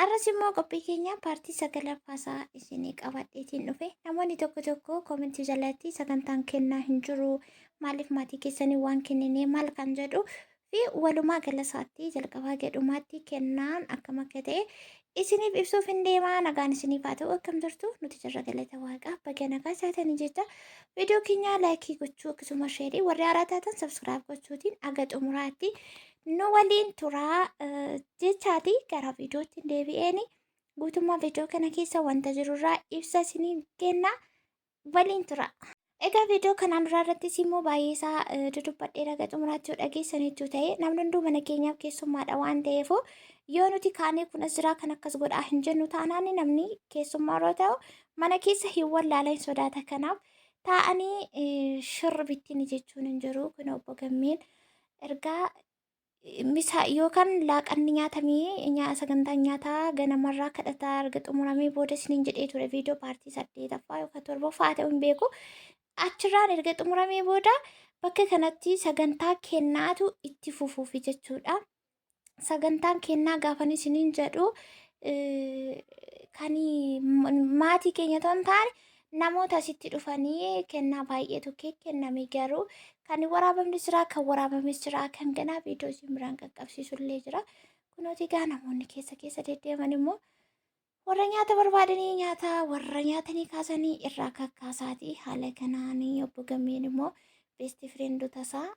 Har'as immoo qophii keenya paartii sagalaffaasaa isinii qabadheetiin dhufe. Namoonni tokko tokko koomentii jalatti sagantaan kennaa hin jiru, maaliif maatii keessanii waan kennine maal kan jedhu fi walumaa galasaatti jalqabaa gedhumaatti kennaan akkam akka ta'e isiniif ibsuuf hin deemaa. Nagaan isiniif haa ta'u, akkam jirtu nuti jirra galata waaqaa baga nagaa isaatanii jecha viidiyoo keenya laayikii gochuu akkasuma sheerii warri haaraa taatan sabskiraayib gochuutiin aga xumuraatti nu waliin turaa jechaati. Gara viidiyootti deebi'een guutummaa viidiyoo kana keessa wanta jirurraa ibsa isinii kenna, waliin tura. Egaa viidiyoo kanaan duraa irrattis immoo baay'ee isaa dudubbadhee aga xumuraatti yoo dhageessaniitu ta'e namni hunduu mana keenyaaf keessummaadha waan ta'eef yoo nuti kaanee kun as jiraa kan akkas godhaa hin jennu taanaan namni keessummaa yeroo ta'u mana keessa hin wallaalan sodaata. Kanaaf taa'anii shirribittiin jechuun hin jiru. Kun obbo Gammeen ergaa misa yookaan laaqanni nyaatamee sagantaan nyaataa ganamarraa kadhataa erga xumuramee booda isiniin jedhee ture viidiyoo paartii 8ffaa yookaan 7ffaa ta'uu hin beeku. Achirraan erga xumuramee booda bakka kanatti sagantaa kennaatu itti fufuufi jechuudha. Sagantaan kennaa gaafan isiniin jedhu kan maatii keenya ta'an taane namoota asitti dhufanii kennaa baay'eetu kenname, garuu kan waraabamni jira, kan waraabames jira, kan ganaa viidiyoo isin biraan qaqqabsiisullee jira. Kunooti gaa namoonni keessa deddeeman immoo warra nyaata barbaadanii nyaata, warra nyaatanii kaasanii irraa kakkaasaati. Haala kanaanii obbo Gammeen immoo beesti fireendota isaa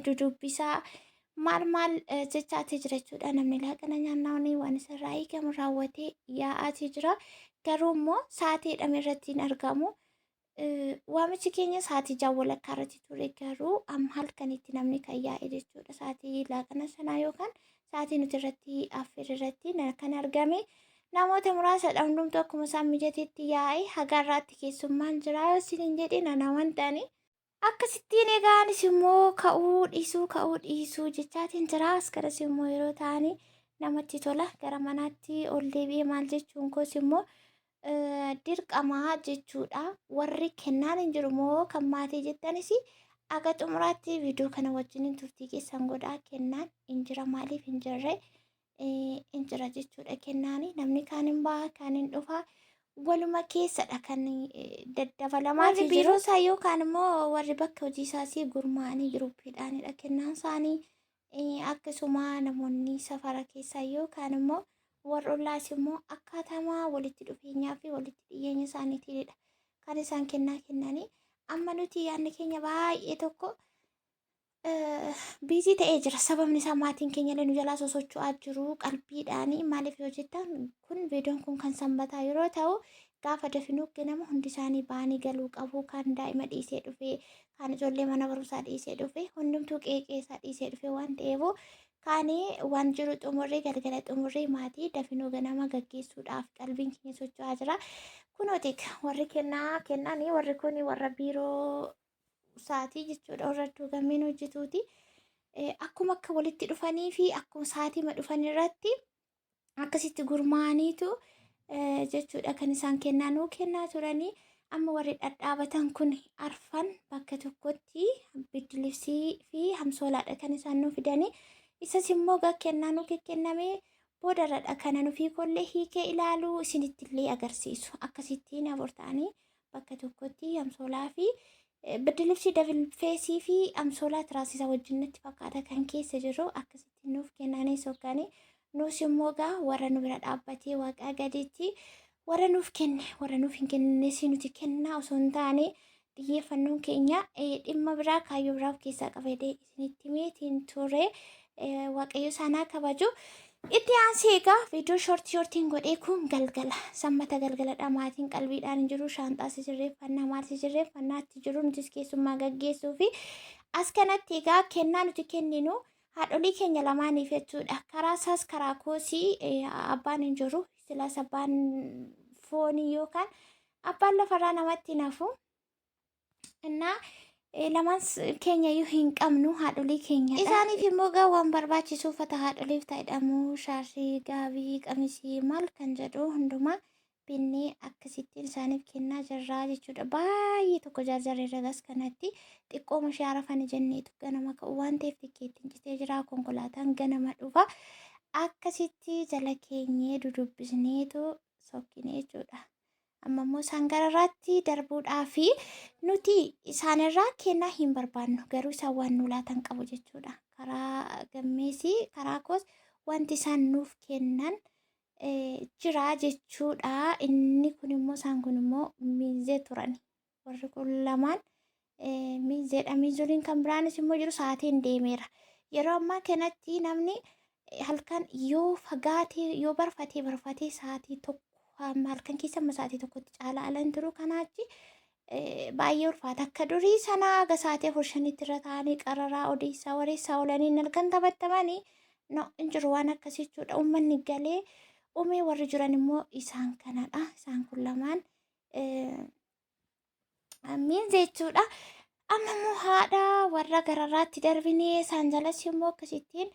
dudubbisaa maal jechaatee jira jechuudha. Namni laaqana nyaannaanii waan isarraa eegamu raawwatee yaa'aatii jira. Garuu immoo sa'aatii jedhame irratti hin argamu. Waamichi keenya sa'aatii 6 walakkaa irratti ture, garuu amma halkanitti namni kan yaa'e jechuudha. Sa'aatii laaqana sanaa yookaan sa'aatii nuti irratti affeerre irratti kan argame namoota muraasadha. Hundumtuu akkuma isaan mijateetti yaa'e hagaarraatti keessummaan jira. Yoo isin hin jedhin ana wantaani akkasittiin eegaanis immoo ka'uu dhiisuu jechaatiin jira. As garas immoo yeroo ta'anii namatti tola. Gara manaatti ol deebi'ee maal jechuun koos immoo dirqamaa jechuudha. Warri kennaan hin jiru moo kan maatii jettanis aga xumuraatti viidiyoo kana wajjin turtii keessan godhaa. Kennaan hin jira, maaliif hin jirre hin jira jechuudha. Kennaani namni kaan hin baha, kaan hin dhufa, waluma keessadha kan daddabalamaa jiru. Biiroo isaa yookaan immoo warri bakka hojii isaasii gurmaa'anii giruuppiidhaanidha kennaan isaanii. Akkasuma namoonni safara keessaa yookaan immoo warri ollaas immoo akkaatamaa walitti dhufeenyaa fi walitti dhiyeenya isaaniitiidha kan isaan kennaa kennanii. Amma nuti yaadni keenya baay'ee tokko biizii ta'ee jira. Sababni isaa maatiin keenya illee nu jalaa sosocho'aa jiru qalbiidhaanii. Maaliif yoo jettan kun viidiyoon kun kan sanbataa yeroo ta'u gaafa dafinuu ganama hundi isaanii ba'anii galuu qabu. Kan daa'ima dhiisee dhufe, kan ijoollee mana barumsaa dhiisee dhufe, hundumtuu qeeqeessaa dhiisee dhufe waan ta'eef kaanii waan jiru xumurree galgala xumurree maatii dafinuu ganama gaggeessuudhaaf qalbiin keenya socho'aa jira. Kunooti warri kennanii warri kun warra biiroo sa'aatii jechuudha. Warra Gammeen hojjetuuti. Akkuma akka walitti dhufanii fi akkuma sa'aatii dhufan irratti akkasitti gurmaa'aniitu jechuudha kan isaan kennaa turanii. Amma warri dhadhaabatan kun arfan bakka tokkotti biddilibsii fi hamsoolaadha kan isaan nu fidanii. Isas immoo kennaa nu kennamee boodarradha kana nufi kollee hiikee ilaaluu isinittillee agarsiisu. Akkasittiin afur ta'anii bakka tokkotti hamsoolaa fi biddilibsii dabilfeesii fi hamsoolaa tiraasisa wajjinnatti fakkaata kan keessa jiru. Akkasittiin nuuf kennanii sokkanii nus immoo warra nu bira dhaabbatee waaqaa gadiitti warra nuuf kenne warra nuuf hin kennes nuti kennaa osoo hin taane xiyyeeffannoon keenya dhimma biraa kaayyoo biraa of keessaa qabedee isinitti meetiin ture. Waaqayyo isaanaa kabaju. Itti aansee egaa viidiyoo shoortiin godhee kun galgala sammata galgaladha. Maatiin qalbiidhaan hin jiru. Shaanxaa sirreeffannaa maal sirreeffannaatti jiru nutis keessummaa gaggeessuu fi as kanatti egaa kennaa nuti kenninu haadholii keenya lamaaniif jechuudha. Karaa isaas karaa koosii abbaan hin jiru. Silaas abbaan foonii yookaan abbaan lafarraa namatti nafu. Innaa lamaan keenya iyyuu hin qabnu haadholii keenyadha. Isaaniif immoo waan barbaachisu uffata haadholiif ta'edhamu shaashii, gaabii, qamisii maal kan jedhu hundumaa binnee akkasittiin isaaniif kennaa jirraa jechuudha. Baay'ee tokko jaarjarree ragas kanatti xiqqooma ishee arafani jenneetu ganama ka'u waan ta'eef tikkeettiin citee jira. Konkolaataan ganama dhufa. akkasitti jala keenyee dudubbisneetu sokkine jechuudha. Amma immoo isaan gararraatti darbuudhaaf nuti isaanirraa kennaa hin barbaannu, garuu isaan waan nu laatan qabu jechuudha. Karaa gammeesii karaa koos wanti isaan nuuf kennan jira jechuudha. Inni kun immoo isaan kun immoo miizee turani. Warri kun lamaan miizeedha. Miizoliin kan biraanis immoo jiru sa'aatiin deemeera. Yeroo ammaa kanatti namni halkan yoo fagaatee yoo barfatee sa'aatii tokko halkan keessa sa'aatii tokkotti caalaa alan turu kanaachi baay'ee ulfaata. Akka durii sana aga sa'aatii 4-5 irra taa'anii qararaa odeessaa wareessaa oolanii halkan taphatamanii hin jiru waan akkasii jechuudha. Uummanni galee uumee warri jiran immoo isaan kanadha. Isaan kun lamaan miizee jechuudha. Amma immoo haadha warra gararraatti darbinee isaan jalas immoo akkasittiin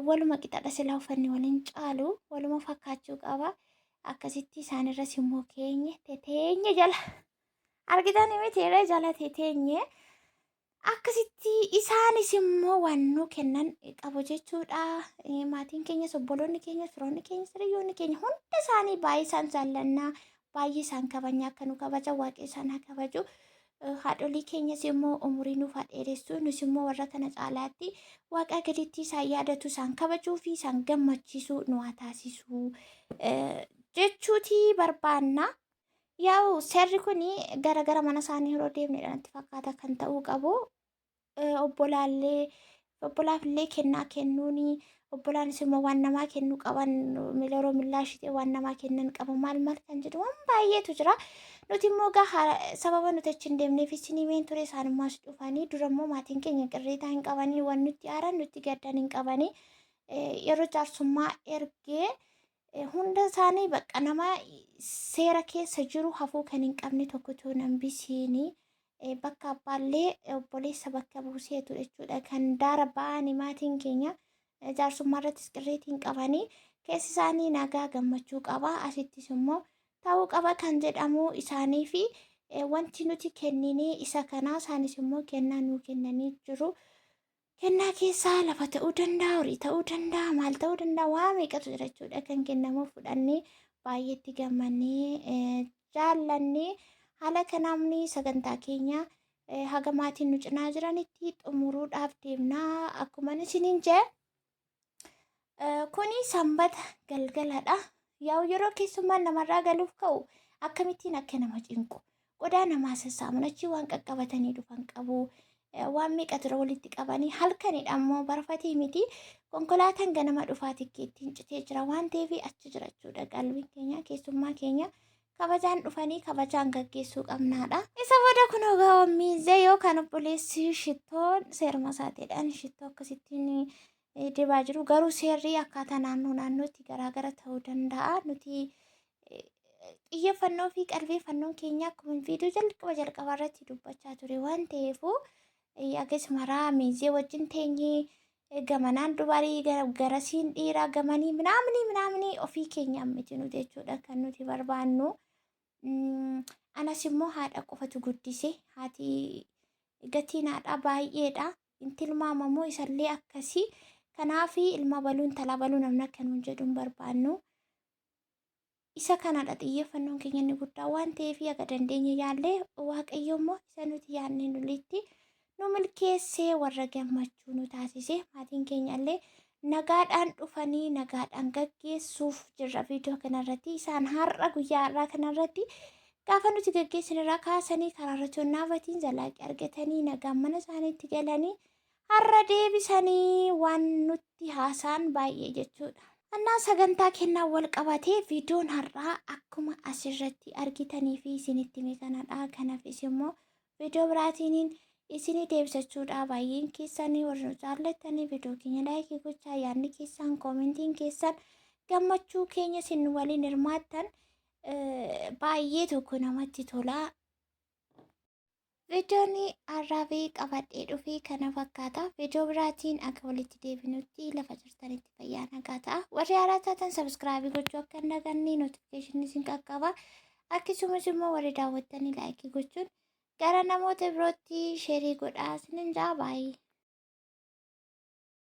waluma qixadha silaa uffanni waliin caalu waluma fakkaachuu qaba. Akkasitti isaan irras immoo teenye jala argitan miti irra jala teenye akkasitti isaanis immoo waan nu kennan qabu jechuudha. Maatiin keenya, obboloonni keenya, firoonni keenya, hiriyoonni keenya hunda isaanii baay'ee isaan jaallannaa, baay'ee isaan kabanya akka nu kabajan waaqni isaan haa kabaju. Haadholii keenyas immoo umurii nuuf haa dheeressu, nus immoo warra kana caalaatti waaqa gaditti isaan yaadatu, isaan kabajuu fi isaan gammachiisu nu haa taasisu jechuuti barbaanna. Yaa'u seerri kun gara mana isaanii yeroo deemnedha natti fakkaata kan ta'uu qabu. Obbolaafillee kennaa kennuuni, obbolaanis immoo waan namaa kennuu qaban yeroo millaashitee waan namaa kennan qabu maal kan jedhu waan baay'eetu jira. Nuti immoo sababa nuti achi hin deemneef isin himeen ture isaan immoo as dhufanii dura immoo maatiin keenya qirreetaa hin qabanii waan nutti aaran nutti gaddan hin qabanii yeroo jaarsummaa ergee hunda isaanii bakka nama seera keessa jiru hafuu kan hin qabne tokkotu nambisiinii bakka abbaallee obboleessa bakka buuseetu jechuudha. Kan daara ba'anii maatiin keenya jaarsummaa irrattis qirreetii hin qabanii keessi isaanii nagaa gammachuu qaba. Asittis immoo ta'uu qaba kan jedhamu isaanii fi wanti nuti kenninee isa kanaa isaanis immoo kennaa nuu kennanii jiru. Kennaa keessaa lafa ta'uu danda'a, horii ta'uu danda'a, maal ta'uu danda'a, waa meeqatu jira jechuudha. Kan kennamu fudhannee baay'eetti gammannee jaallannee haala kanaamni sagantaa keenya haga maatiin nu cinaa jiranitti xumuruudhaaf deemnaa. Akkuma isiniin jedhe kuni sanbata galgaladha. Yaa'u yeroo keessummaan namarraa galuuf ka'u akkamittiin akka nama cinqu qodaa namaa sassaabuun achi waan qaqqabatanii dhufan qabu. Waan meeqa tura walitti qabanii halkanidha ammoo barfatee miti konkolaataan ganama dhufaa tikkeettiin citee jira waan ta'eef achi jira jechuudha. Qalbiin keenya keessummaa keenya kabajaan dhufanii kabajaan gaggeessuu qabnaadha. Isa booda kun ogaa miizee yookaan obboleessi shittoon seeruma isaateedhaan shittoo akkasittiin dibaa jiru. Garuu seerri akkaataa naannootti garaagara ta'uu danda'a. Nuti xiyyeeffannoo fi qalbeeffannoon keenya akkuma viidiyoo jalqaba irratti dubbachaa ture waan ta'eefu akkasumaraa miizee wajjin teenyee gamanaan dubarii garasiin dhiiraa gamanii minaamni ofii keenya miti nuti jechuudha kan nuti barbaannu. Anas immoo haadha qofatu guddise. Haati gatiin haadhaa baay'eedha. Tilmaamamoo isallee akkasii. Kanaaf ilma baluun talaa baluu namni akka nuun jedhuun barbaannu. Isa kanadha xiyyeeffannoon keenya inni guddaa waan ta'eef akka dandeenye yaallee waaqayyo immoo isa nuti yaadne nulitti nu milkeessee warra gammachuu nu taasise. Maatiin keenya illee nagaadhaan dhufanii nagaadhaan gaggeessuuf jirra viidiyoo kanarratti. Isaan har'a guyyaa har'aa kanarratti gaafa nuti gaggeessinirraa kaasanii karaarra tonnaafatiin zalaaqii argatanii nagaan mana isaaniitti galanii har'a deebisanii waan nutti haasaan baay'ee jechuudha. Annaa sagantaa kennaa wal qabatee viidiyoon har'aa akkuma asirratti argitanii fi isinitti hime kanadha. Kanaafis immoo viidiyoo biraatiin isinii deebisachuudha. Baay'een keessanii warra jaallattanii viidiyoo keenya laayikii gochaa yaadni keessan koomentiin keessan gammachuu keenya isin waliin hirmaattan baay'ee tokko namatti tola. Viidiyoon har'aa qabadhee dhufee kana fakkaata. Viidiyoo biraatiin akka walitti deebinutti lafa jirtanitti fayyaa nagaa ta'a. Warri haaraa taatan sabiskiraabii gochuu akka hin dagannee nootifikeeshinii isin qaqqaba. Akkasumas immoo warri daawwattanii laayikii gochuun gara namoota birootti sheerii godhaa isinin jaa baay'ee.